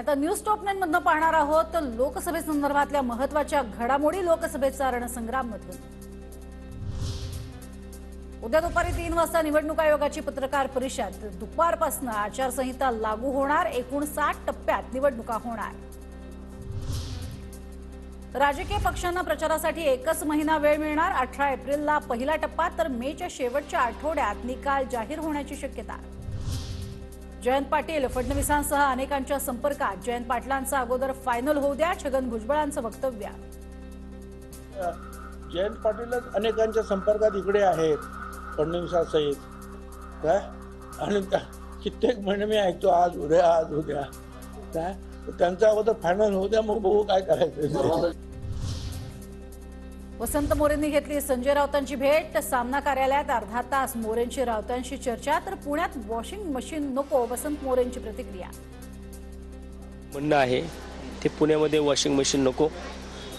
आता news top 9 मधनं पाहणार आहोत तर लोकसभेसंदर्भातल्या महत्त्वाच्या घडामोडी लोकसभेचा रणसंग्राम मधून। उद्या दुपारी 3 वाजता निवडणूक आयोगाची पत्रकार परिषद। दुपारपासून आचारसंहिता लागू होणार। एकूण 60 टप्प्यात निवडणुका होणार। राजकीय पक्षांना प्रचारासाठी एकच महिना वेळ मिळणार। 18 एप्रिलला पहिला टप्पा तर मेच्या शेवटच्या आठवड्यात निकाल जाहीर होण्याची शक्यता। जयंत पाटील फडणवीसांसह अनेकांच्या संपर्कात। जयंत पाटलांचा अगोदर फायनल होऊ द्या, छगन भुजबळांचं वक्तव्य। जयंत पाटील अनेकांच्या संपर्कात इकडे आहेत फडणवीसासहित काय, आणि कित्येक महिने मी ऐकतो आज उद्या काय, त्यांचा अगोदर फायनल होऊ द्या, मग बघू काय करायचं। वसंत मोरेंनी घेतली संजय राऊतांची भेट। सामना कार्यालयात अर्धा तास मोरेंची राऊतांशी चर्चा। तर पुण्यात वॉशिंग मशीन नको, वसंत मोरेंची प्रतिक्रिया। म्हणणं आहे ते पुण्यामध्ये वॉशिंग मशीन नको,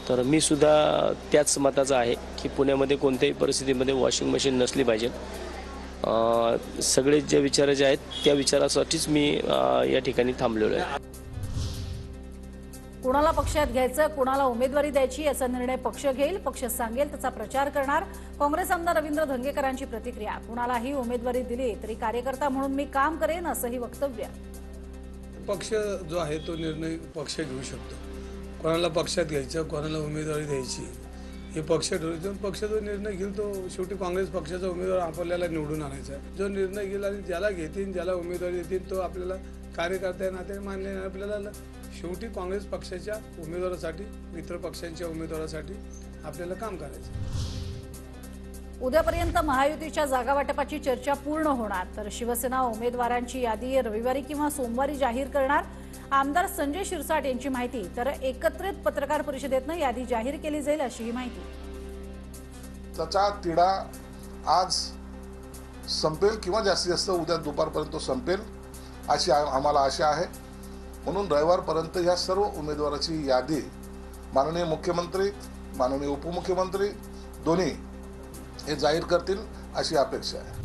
तर मी सुद्धा त्याच मताचा आहे की पुण्यामध्ये कोणत्याही परिस्थितीमध्ये वॉशिंग मशीन नसली पाहिजे। सगळे जे विचाराचे आहेत त्या विचारासाठीच मी या ठिकाणी थांबलेलो आहे। कुणाला पक्षात घ्यायचं, कुणाला उमेदवारी द्यायची याचा निर्णय पक्ष घेईल। पक्ष सांगेल त्याचा प्रचार करणार। काँग्रेस आमदार रवींद्र धंगेकरांची प्रतिक्रिया। कुणालाही उमेदवारी दिली तरी कार्यकर्ता म्हणून मी काम करेन, असंही वक्तव्य। पक्ष जो आहे तो निर्णय पक्ष घेऊ शकतो। कोणाला पक्षात घ्यायचं, कोणाला उमेदवारी द्यायची हे पक्ष ठरवतो। पक्ष जो निर्णय घेईल तो शेवटी काँग्रेस पक्षाचा उमेदवार आपल्याला निवडून आणायचा। जो निर्णय घेईल आणि ज्याला घेतील, ज्याला उमेदवारी देतील तो आपल्याला कार्यकर्ते नाते मानले। आपल्याला शेवटी काँग्रेस पक्षाच्या उमेदवारासाठी, मित्र पक्षांच्या उमेदवारासाठी आपल्याला काम करायचं। उद्यापर्यंत महायुतीच्या जागा वाटपाची चर्चा पूर्ण होणार। तर शिवसेना उमेदवारांची यादी रविवारी किंवा सोमवारी जाहीर करणार। आमदार संजय शिरसाट यांची माहिती। तर एकत्रित पत्रकार परिषदेतनं यादी जाहीर केली जाईल, अशी ही माहिती। त्याचा तिढा आज संपेल किंवा जास्तीत जास्त उद्या दुपारपर्यंत संपेल अशी आम्हाला आशा आहे। म्हणून रविवारपर्यंत या सर्व उमेदवाराची यादी माननीय मुख्यमंत्री, माननीय उपमुख्यमंत्री दोन्ही हे जाहीर करतील अशी अपेक्षा आहे।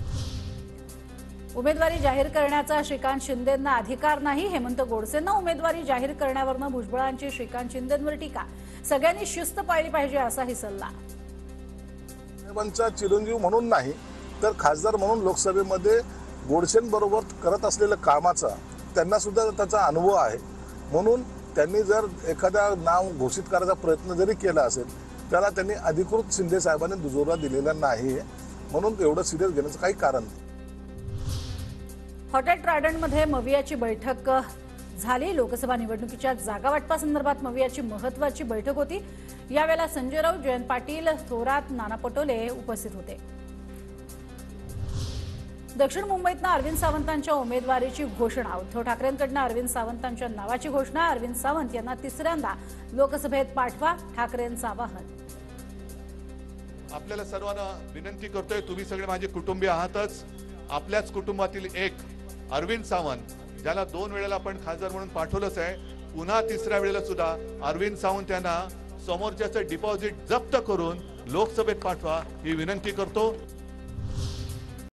उमेदवारी जाहीर करण्याचा श्रीकांत शिंदेंना अधिकार नाही। हेमंत गोडसेंना उमेदवारी जाहीर करण्यावरनं भुजबळांची श्रीकांत शिंदेंवर टीका। सगळ्यांनी शिस्त पाळली पाहिजे, असाही सल्ला। साहेबांचा चिरंजीव म्हणून नाही तर खासदार म्हणून लोकसभेमध्ये गोडसेंबरोबर करत असलेल्या कामाचा त्यांना सुद्धा त्याचा अनुभव आहे। म्हणून त्यांनी जर एखादा नाव घोषित करायचा प्रयत्न जरी केला असेल त्याला त्यांनी अधिकृत शिंदे साहेबांनी दुजोरा दिलेला नाही, म्हणून एवढं सिरियस घेण्याचं काही कारण नाही। हॉटेल ट्रायडंटमध्ये मवियाची बैठक झाली। लोकसभा निवडणुकीच्या जागा वाटपासंदर्भात मवियाची महत्त्वाची बैठक होती। यावेळेला संजय राऊत, जयंत पाटील, थोरात, नाना पटोले उपस्थित होते। दक्षिण मुंबईतनं अरविंद सावंतांच्या उमेदवारीची घोषणा। उद्धव ठाकरेंकडून अरविंद सावंतांच्या नावाची घोषणा। अरविंद सावंत यांना तिसऱ्यांदा लोकसभेत पाठवा, ठाकरेंचं आवाहन। आपल्याला सर्वांना विनंती करतोय, तुम्ही सगळे माझे कुटुंबीय आहातच। आपल्याच कुटुंबातील एक अरविंद सावंत, ज्याला 2 वेळेला आपण खासदार म्हणून पाठवलंच आहे, पुन्हा तिसऱ्या वेळेला सुद्धा अरविंद सावंत यांना समोरच्याचं डिपॉझिट जप्त करून लोकसभेत पाठवा ही विनंती करतो।